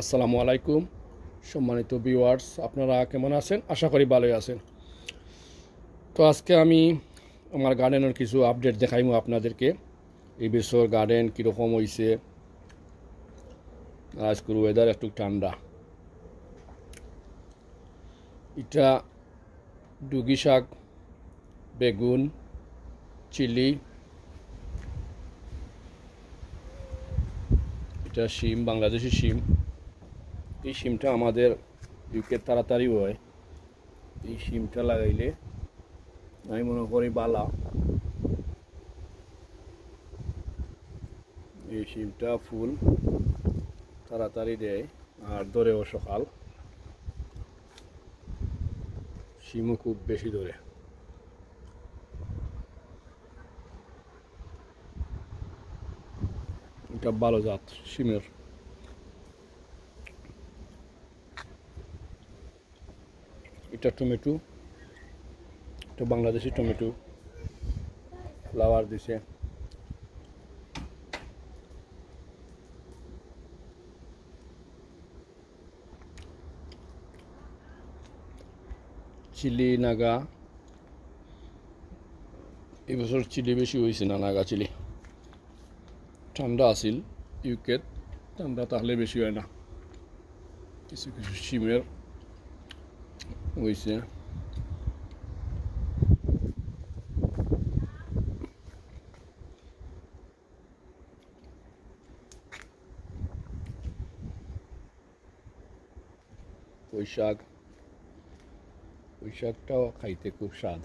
আসসালামু আলাইকুম সম্মানিত ভিউয়ার্স, আপনারা কেমন আছেন? আশা করি ভালোই আছেন। তো আজকে আমি আমার গার্ডেনের কিছু আপডেট দেখাইমু আপনাদেরকে। এই বছর গার্ডেন কীরকম হয়েছে। আজকের ওয়েদার একটু ঠান্ডা। এটা ডুগি শাক, বেগুন, চিলি, এটা শিম, বাংলাদেশি শিম। এই শিমটা আমাদের ইউকে তাড়াতাড়ি হয়। এই শিমটা লাগাইলে আমি মনে করি বালা। এই শিমটা ফুল তাড়াতাড়ি দেয় আর ধরেও সকাল। শিমও খুব বেশি ধরে। এটা ভালো জাত শিমের। এটা টমেটো, এটা বাংলাদেশি টমেটো, ফ্লাওয়ার দিছে। চিলি নাগা, এবছর চিলি বেশি হয়েছে না, নাগা চিলি। ঠান্ডা আছিল ইউকেত, ঠান্ডা তাহলে বেশি হয় না। কিছু কিছু শিমের হয়েছে। পুঁই শাক, পুঁই শাকটাও খাইতে খুব স্বাদ।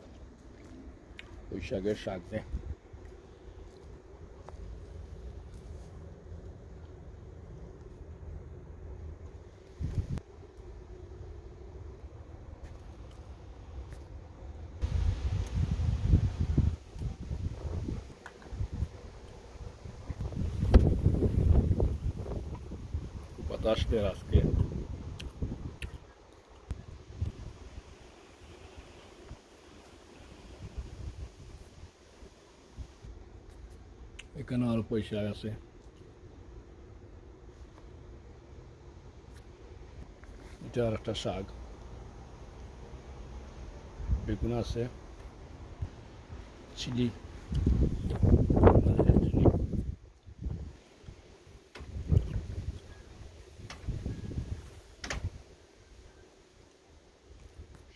পুঁই শাকের শাক দেয়। বাতাস দেয় আজকে। এখানে আরো পুঁই শাক আছে। এটা আর একটা শাক। বেগুন আছে, চিলি,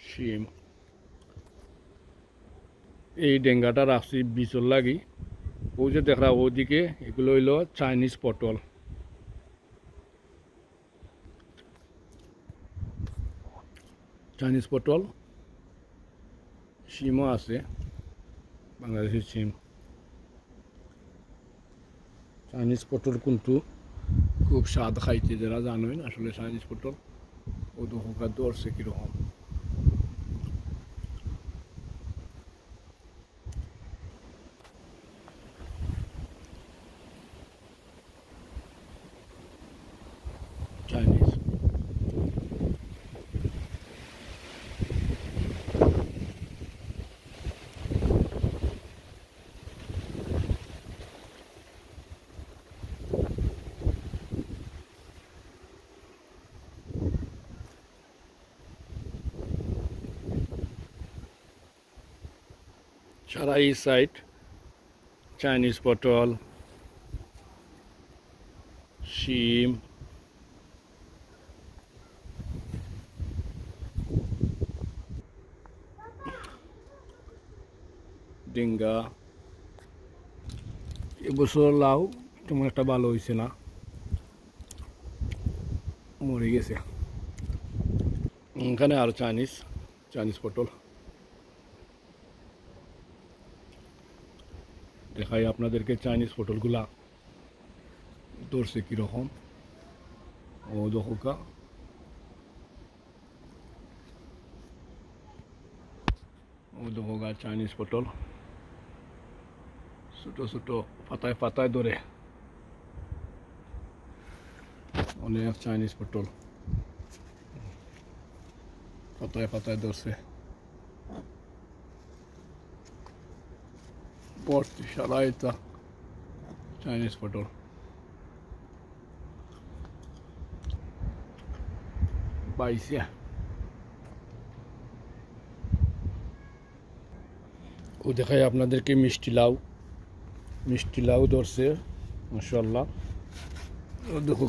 শিম। এই ডেঙ্গাটা রাখছি বীজর লাগি। ওই যে দেখরা ওদিকে, এগুলো হইল চাইনিজ পটল। চাইনিজ পটল, শিমও আছে, বাংলাদেশের শিম। চাইনিজ পটল কিন্তু খুব স্বাদ খাইতে, যারা জানেন আসলে চাইনিজ পটল ও তো হোকার ধরছে কীরকম। চাইনিজ সারা এই সাইড চাইনিজ পটল, শিম, ডিঙ্গা। এবছর লাউ তেমন একটা ভালো হয়েছে না, মরে গেছে। এখানে আর চাইনিজ চাইনিজ পটল দেখাই আপনাদেরকে। চাইনিজ পটলগুলা ধরছে কীরকম। ও দোকা, ও দোকা চাইনিজ পটল ছোটো ছোটো পাতায় পাতায় ধরে। অনেক চাইনিজ পটল পাতায় পাতায় ধরছে। ভর্তি সারা এটা চাইনিজ পটল। পাইছে। ও দেখাই আপনাদেরকে মিষ্টি লাউ ধরছে মাশাআল্লাহ। ও দেখো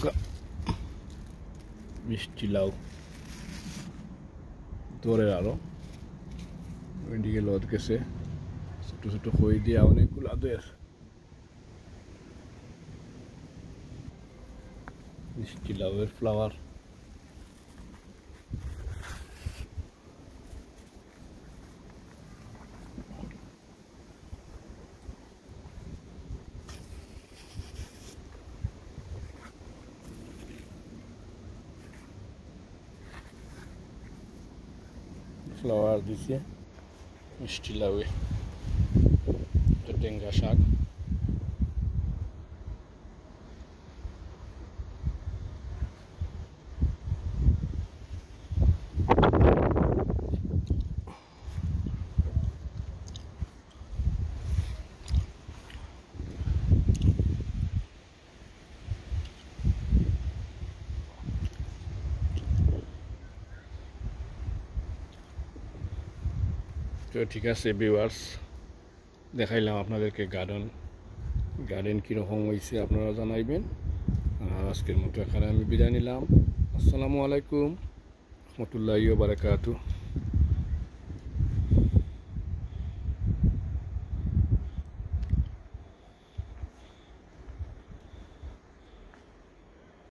মিষ্টি লাউ ধরে আরো ওইদিকে লোদ গেছে, ছোট ছোট খই দিয়ে অনেকগুলো আদের মিষ্টি লাউয়ের ফ্লাওয়ার। ফ্লাওয়ার দিছে মিষ্টি লাউয়ে, এটা টেঙ্গা শাক। তো ঠিক আছে ভিউয়ার্স, দেখাইলাম আপনাদেরকে গার্ডেন কীরকম হয়েছে আপনারা জানাইবেন। আর আজকের মতো এখানে আমি বিদায় নিলাম। আসসালামু আলাইকুম রহমতুল্লাহি ওয়া বারাকাতুহু।